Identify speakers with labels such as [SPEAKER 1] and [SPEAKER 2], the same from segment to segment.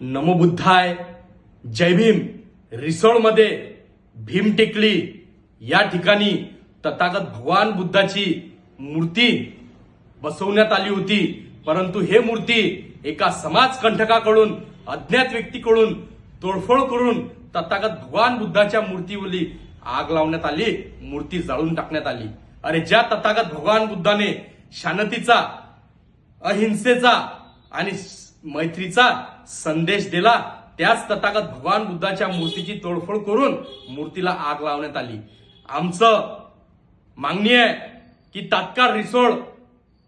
[SPEAKER 1] नमो बुद्धाय, जय भीम रिसोडमध्ये भीम टेकली या ठिकाणी तथागत भगवान बुद्धाची मूर्ती बसवण्यात आली होती. परंतु हे मूर्ती एका समाजकंटकाकडून, अज्ञात व्यक्तीकडून तोडफोड करून तथागत भगवान बुद्धाच्या मूर्तीवरली आग लावण्यात आली, मूर्ती जाळून टाकण्यात आली. अरे ज्या तथागत भगवान बुद्धाने शांतीचा, अहिंसेचा आणि मैत्रीचा संदेश दिला, त्याच तथागत भगवान बुद्धाच्या मूर्तीची तोडफोड करून मूर्तीला आग लावण्यात आली. आमचं मागणी आहे की तात्काळ रिसोड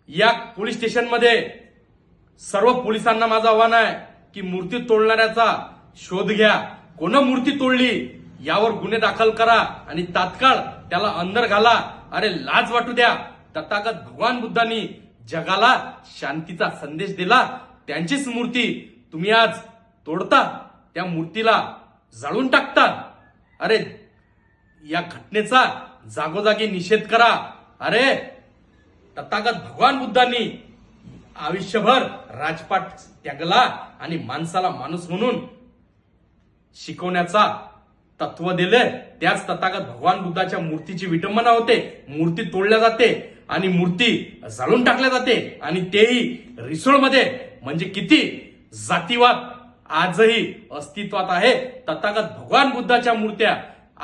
[SPEAKER 1] या पोलीस स्टेशनमध्ये सर्व पोलिसांना माझं आव्हान आहे की मूर्ती तोडणाऱ्याचा शोध घ्या, कोण मूर्ती तोडली यावर गुन्हे दाखल करा आणि तात्काळ त्याला अंदर घाला. अरे लाज वाटू द्या. तथागत भगवान बुद्धांनी जगाला शांतीचा संदेश दिला, त्यांचीच मूर्ती तुम्ही आज तोडता, त्या मूर्तीला जाळून टाकता. अरे या घटनेचा जागोजागी निषेध करा. अरे तथागत भगवान बुद्धांनी आयुष्यभर राजपाट त्यागला आणि माणसाला माणूस म्हणून शिकवण्याचा तत्व दिले. त्याच तथागत भगवान बुद्धाच्या मूर्तीची विटंबना होते, मूर्ती तोडल्या जाते आणि मूर्ती जाळून टाकल्या जाते, आणि तेही रिसोडमध्ये. म्हणजे किती जातीवाद आजही अस्तित्वात आहे. तथागत भगवान बुद्धाच्या मूर्त्या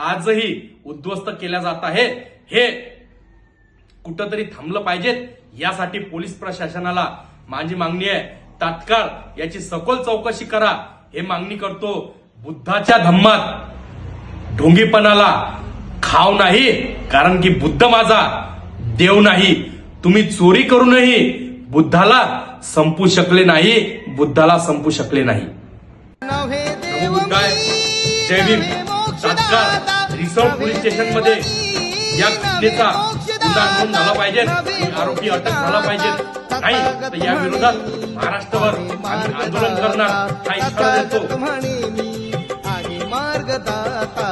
[SPEAKER 1] आजही उद्ध्वस्त केल्या जात आहे. हे कुठंतरी थांबलं पाहिजेत. यासाठी पोलीस प्रशासनाला माझी मागणी आहे, तात्काळ याची सखोल चौकशी करा, हे मागणी करतो. बुद्धाच्या धम्मात ढोंगीपणाला खाव नाही, कारण की बुद्ध माझा देव नाही. तुम्ही चोरी करूनही बुद्धाला संपू शकले नाही, बुद्धाला संपू शकले नाही. नमो बुद्धाय, जय भीम. तात्काळ रिसोड पोलीस स्टेशनमध्ये या घटनेचा गुन्हा नोंद झाला पाहिजे, आरोपी अटक झाला पाहिजे. नाही तर या विरोधात महाराष्ट्रभर आम्ही आंदोलन करणार, हा इशारा देतो.
[SPEAKER 2] मार्गदाता